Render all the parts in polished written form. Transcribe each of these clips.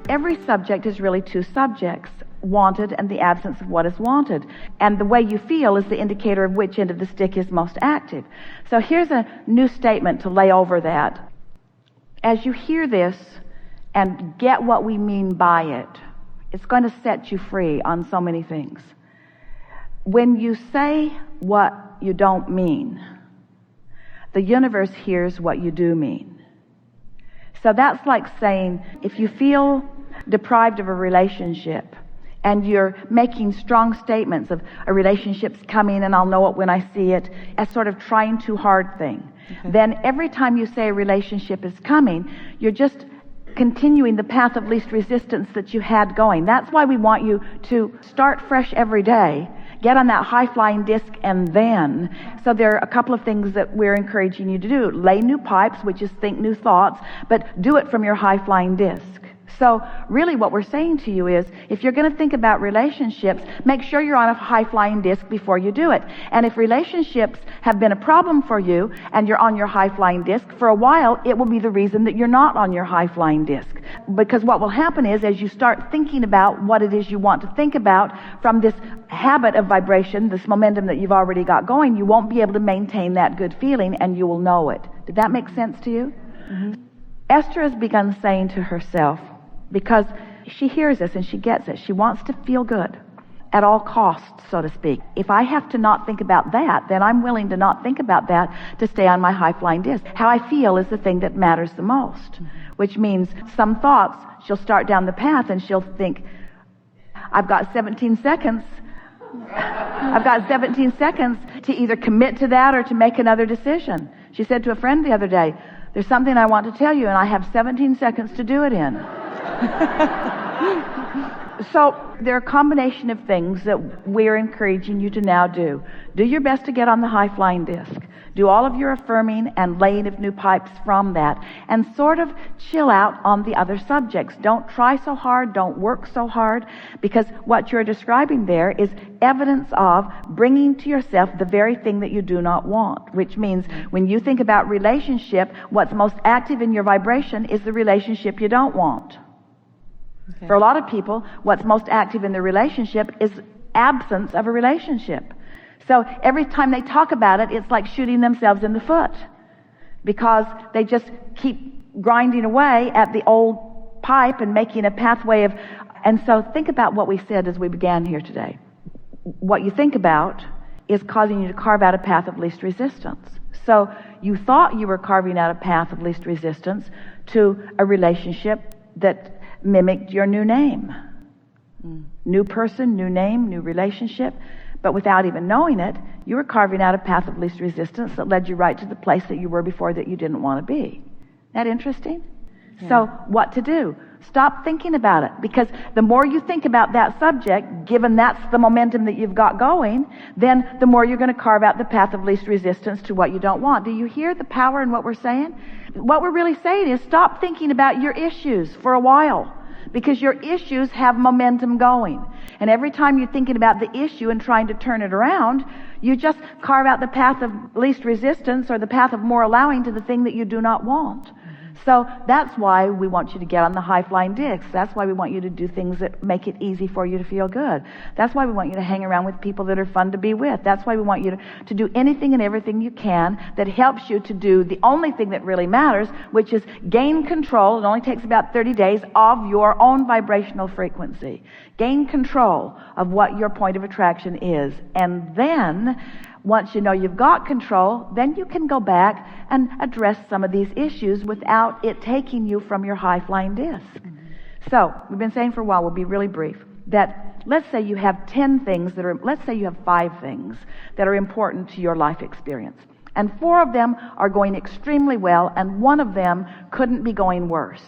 Every subject is really two subjects, wanted and the absence of what is wanted. And the way you feel is the indicator of which end of the stick is most active. So here's a new statement to lay over that. As you hear this and get what we mean by it, it's going to set you free on so many things. When you say what you don't mean, the universe hears what you do mean. So that's like saying, if you feel deprived of a relationship and you're making strong statements of a relationship's coming and I'll know it when I see it, as sort of trying too hard thing, then every time you say a relationship is coming, you're just continuing the path of least resistance that you had going. That's why we want you to start fresh every day. Get on that high-flying disc and then. So there are a couple of things that we're encouraging you to do. Lay new pipes, which is think new thoughts, but do it from your high-flying disc. So really what we're saying to you is, if you're going to think about relationships, make sure you're on a high-flying disc before you do it. And if relationships have been a problem for you and you're on your high-flying disc, for a while it will be the reason that you're not on your high-flying disc. Because what will happen is, as you start thinking about what it is you want to think about from this habit of vibration, this momentum that you've already got going, you won't be able to maintain that good feeling and you will know it. Did that make sense to you? Mm-hmm. Esther has begun saying to herself, because she hears this and she gets it, she wants to feel good at all costs, so to speak. If I have to not think about that, then I'm willing to not think about that to stay on my high-flying disc. How I feel is the thing that matters the most, which means some thoughts, she'll start down the path and she'll think, I've got 17 seconds. I've got 17 seconds to either commit to that or to make another decision. She said to a friend the other day, there's something I want to tell you and I have 17 seconds to do it in. So there are a combination of things that we're encouraging you to now do. Do your best to get on the high-flying disc. Do all of your affirming and laying of new pipes from that. And sort of chill out on the other subjects. Don't try so hard. Don't work so hard. Because what you're describing there is evidence of bringing to yourself the very thing that you do not want. Which means when you think about relationship, what's most active in your vibration is the relationship you don't want. Okay. For a lot of people, what's most active in the relationship is absence of a relationship. So every time they talk about it, it's like shooting themselves in the foot because they just keep grinding away at the old pipe and making a pathway of... And so think about what we said as we began here today. What you think about is causing you to carve out a path of least resistance. So you thought you were carving out a path of least resistance to a relationship that mimicked your new name. New person, new name, new relationship. But without even knowing it, you were carving out a path of least resistance that led you right to the place that you were before that you didn't want to be. Isn't that interesting? Yeah. So what to do? Stop thinking about it, because the more you think about that subject, given that's the momentum that you've got going, then the more you're going to carve out the path of least resistance to what you don't want. Do you hear the power in what we're saying? What we're really saying is stop thinking about your issues for a while, because your issues have momentum going. And every time you're thinking about the issue and trying to turn it around, you just carve out the path of least resistance or the path of more allowing to the thing that you do not want. So that's why we want you to get on the high-flying discs. That's why we want you to do things that make it easy for you to feel good. That's why we want you to hang around with people that are fun to be with. That's why we want you to do anything and everything you can that helps you to do the only thing that really matters, which is gain control. It only takes about 30 days of your own vibrational frequency. Gain control of what your point of attraction is. And then, once you know you've got control, then you can go back and address some of these issues without it taking you from your high-flying disc. So, we've been saying for a while, we'll be really brief, that let's say you have 10 things that are, let's say you have 5 things that are important to your life experience. And 4 of them are going extremely well, and 1 of them couldn't be going worse.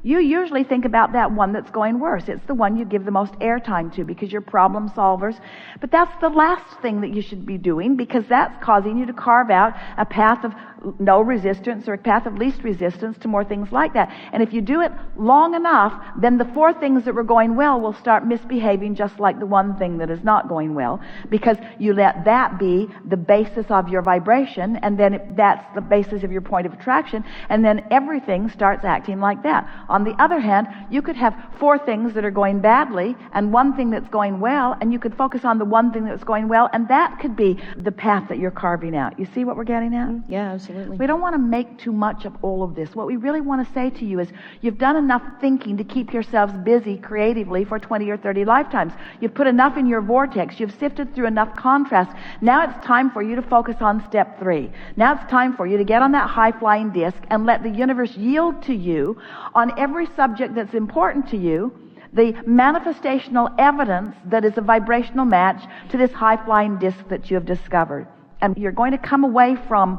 You usually think about that one that's going worse. It's the one you give the most airtime to because you're problem solvers. But that's the last thing that you should be doing, because that's causing you to carve out a path of no resistance or a path of least resistance to more things like that. And if you do it long enough, then the four things that were going well will start misbehaving just like the one thing that is not going well, because you let that be the basis of your vibration, and then that's the basis of your point of attraction, and then everything starts acting like that. On the other hand, you could have four things that are going badly and one thing that's going well, and you could focus on the one thing that's going well, and that could be the path that you're carving out. You see what we're getting at? Yeah, absolutely. We don't want to make too much of all of this. What we really want to say to you is, you've done enough thinking to keep yourselves busy creatively for 20 or 30 lifetimes. You've put enough in your vortex. You've sifted through enough contrast. Now it's time for you to focus on step 3. Now it's time for you to get on that high-flying disc and let the universe yield to you on every subject that's important to you the manifestational evidence that is a vibrational match to this high-flying disc that you have discovered. And you're going to come away from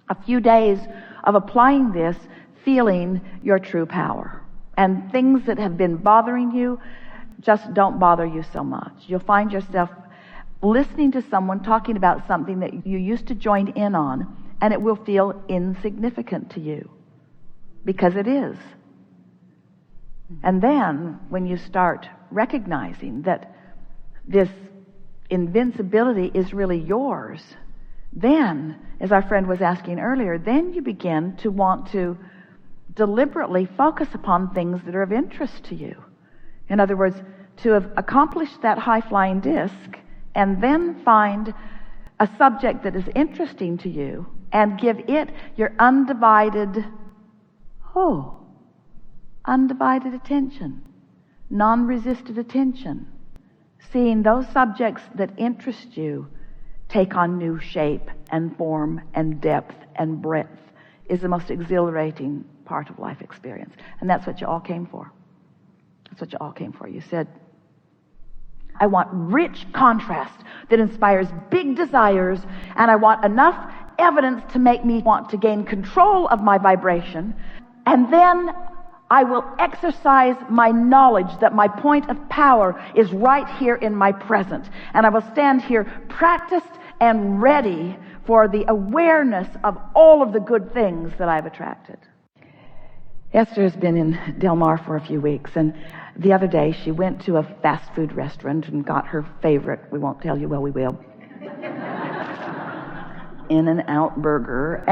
a few days of applying this feeling your true power. And things that have been bothering you just don't bother you so much. You'll find yourself listening to someone talking about something that you used to join in on, and it will feel insignificant to you, because it is. And then when you start recognizing that this invincibility is really yours, then, as our friend was asking earlier, then you begin to want to deliberately focus upon things that are of interest to you. In other words, to have accomplished that high-flying disc and then find a subject that is interesting to you and give it your undivided attention, non-resisted attention. Seeing those subjects that interest you take on new shape and form and depth and breadth is the most exhilarating part of life experience. And that's what you all came for. That's what you all came for. You said, I want rich contrast that inspires big desires, and I want enough evidence to make me want to gain control of my vibration, and then I will exercise my knowledge that my point of power is right here in my present, and I will stand here practiced and ready for the awareness of all of the good things that I've attracted. Esther has been in Del Mar for a few weeks, and the other day she went to a fast food restaurant and got her favorite, we won't tell you, well, we will, In-N-Out burger,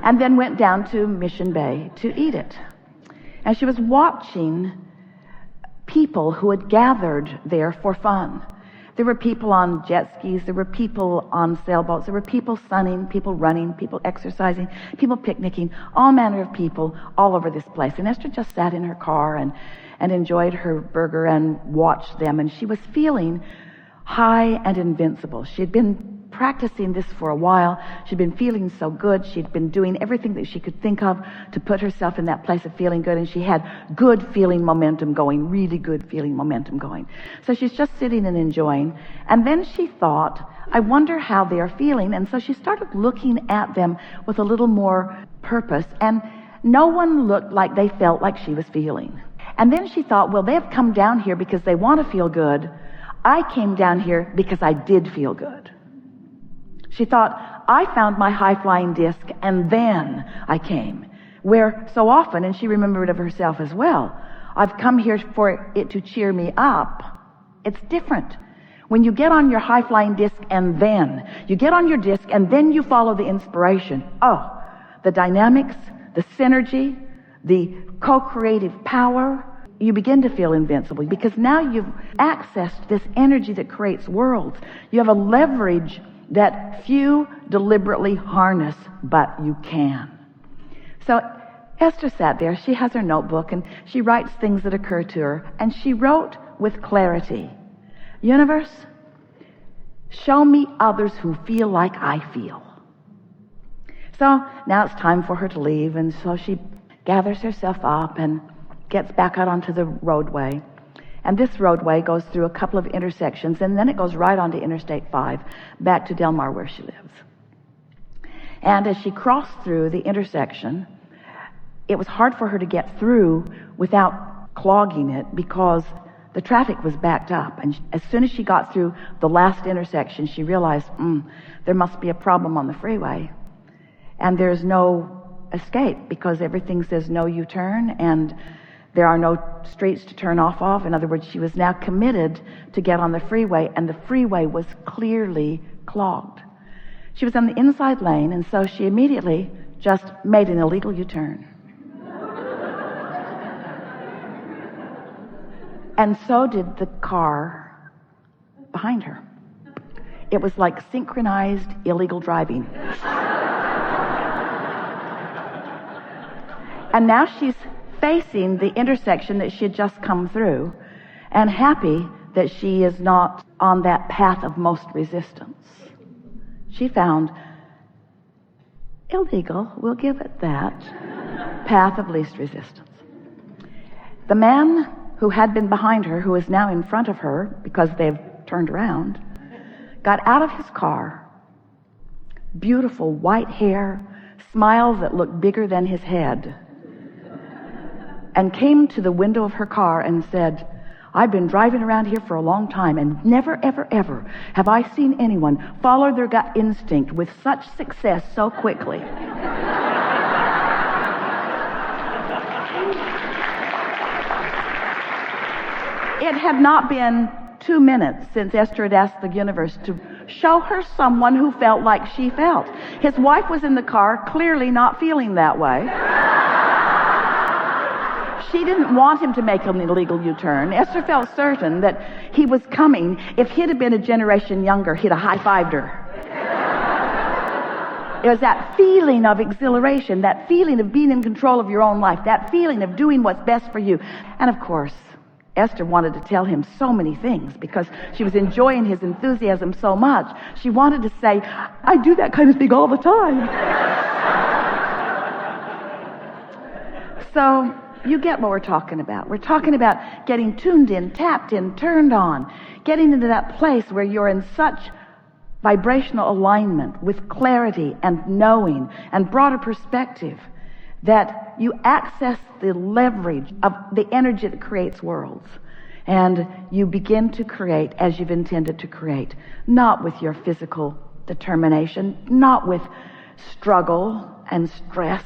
and then went down to Mission Bay to eat it. And she was watching people who had gathered there for fun. There were people on jet skis, there were people on sailboats, there were people sunning, people running, people exercising, people picnicking, all manner of people all over this place. And Esther just sat in her car and enjoyed her burger and watched them, and she was feeling high and invincible. She had been practicing this for a while. She'd been feeling so good. She'd been doing everything that she could think of to put herself in that place of feeling good, and she had good feeling momentum going, really good feeling momentum going. So she's just sitting and enjoying, and then she thought, I wonder how they're feeling. And so she started looking at them with a little more purpose, and no one looked like they felt like she was feeling. And then she thought, well, they've come down here because they want to feel good. I came down here because I did feel good. She thought, I found my high-flying disc and then I came. Where so often, and she remembered of herself as well, I've come here for it to cheer me up. It's different. When you get on your high-flying disc and then, you get on your disc and then you follow the inspiration. Oh, the dynamics, the synergy, the co-creative power, you begin to feel invincible because now you've accessed this energy that creates worlds. You have a leverage that few deliberately harness, but you can. So Esther sat there. She has her notebook and she writes things that occur to her, and she wrote with clarity, Universe, show me others who feel like I feel. So now it's time for her to leave, and so she gathers herself up and gets back out onto the roadway. And this roadway goes through a couple of intersections, and then it goes right onto Interstate 5, back to Del Mar where she lives. And as she crossed through the intersection, it was hard for her to get through without clogging it, because the traffic was backed up. And as soon as she got through the last intersection, she realized, there must be a problem on the freeway. And there's no escape because everything says no U-turn and there are no streets to turn off of. In other words, she was now committed to get on the freeway, and the freeway was clearly clogged. She was on the inside lane, and so she immediately just made an illegal U-turn. And so did the car behind her. It was like synchronized illegal driving. And now she's facing the intersection that she had just come through, and happy that she is not on that path of most resistance. She found illegal, we'll give it that, path of least resistance. The man who had been behind her, who is now in front of her because they've turned around, got out of his car, beautiful white hair, smiles that looked bigger than his head, and came to the window of her car and said, I've been driving around here for a long time, and never, ever, ever have I seen anyone follow their gut instinct with such success so quickly. It had not been 2 minutes since Esther had asked the universe to show her someone who felt like she felt. His wife was in the car, clearly not feeling that way. She didn't want him to make an illegal U-turn. Esther felt certain that he was coming. If he'd have been a generation younger, he'd have high-fived her. It was that feeling of exhilaration, that feeling of being in control of your own life, that feeling of doing what's best for you. And of course, Esther wanted to tell him so many things because she was enjoying his enthusiasm so much. She wanted to say, I do that kind of thing all the time. So you get what we're talking about. We're talking about getting tuned in, tapped in, turned on, getting into that place where you're in such vibrational alignment with clarity and knowing and broader perspective that you access the leverage of the energy that creates worlds. And you begin to create as you've intended to create, not with your physical determination, not with struggle and stress,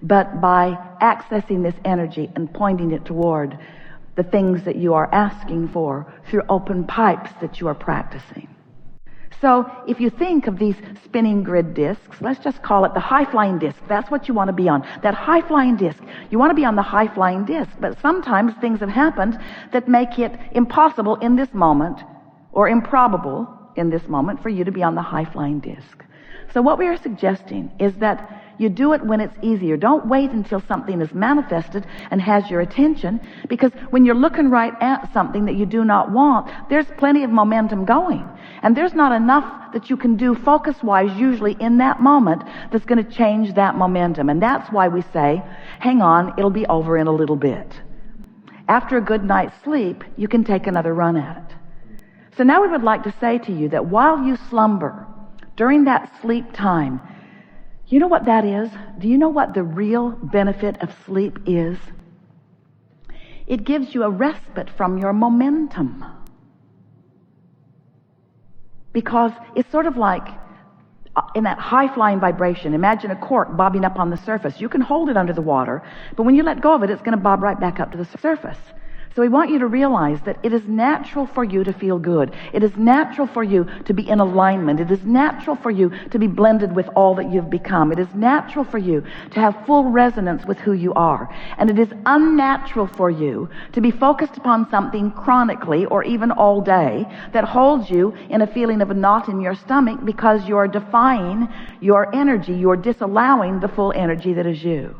but by accessing this energy and pointing it toward the things that you are asking for through open pipes that you are practicing. So if you think of these spinning grid discs, let's just call it the high-flying disc. That's what you want to be on, that high-flying disc. You want to be on the high-flying disc, but sometimes things have happened that make it impossible in this moment, or improbable in this moment, for you to be on the high-flying disc. So what we are suggesting is that you do it when it's easier. Don't wait until something is manifested and has your attention, because when you're looking right at something that you do not want, there's plenty of momentum going. And there's not enough that you can do focus-wise usually in that moment that's going to change that momentum. And that's why we say, hang on, it'll be over in a little bit. After a good night's sleep, you can take another run at it. So now we would like to say to you that while you slumber, during that sleep time, you know what that is? Do you know what the real benefit of sleep is? It gives you a respite from your momentum. Because it's sort of like in that high-flying vibration. Imagine a cork bobbing up on the surface. You can hold it under the water, but when you let go of it, it's going to bob right back up to the surface. So we want you to realize that it is natural for you to feel good. It is natural for you to be in alignment. It is natural for you to be blended with all that you've become. It is natural for you to have full resonance with who you are. And it is unnatural for you to be focused upon something chronically or even all day that holds you in a feeling of a knot in your stomach because you're defying your energy. You're disallowing the full energy that is you.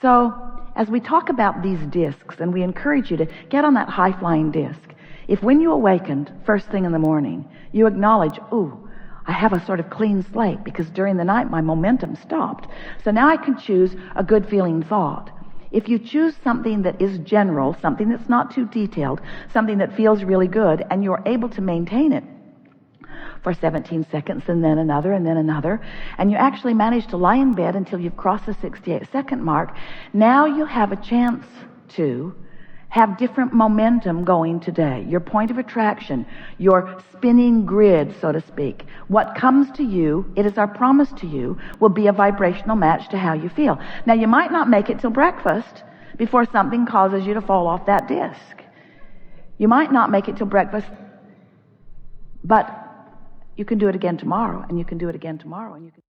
So, as we talk about these discs, and we encourage you to get on that high-flying disc, if when you awakened first thing in the morning, you acknowledge, ooh, I have a sort of clean slate because during the night my momentum stopped. So now I can choose a good feeling thought. If you choose something that is general, something that's not too detailed, something that feels really good, and you're able to maintain it for 17 seconds and then another, and you actually manage to lie in bed until you've crossed the 68-second mark, now you have a chance to have different momentum going today. Your point of attraction, your spinning grid, so to speak. What comes to you, it is our promise to you, will be a vibrational match to how you feel. Now, you might not make it till breakfast before something causes you to fall off that disc. You might not make it till breakfast, but you can do it again tomorrow, and you can do it again tomorrow, and you can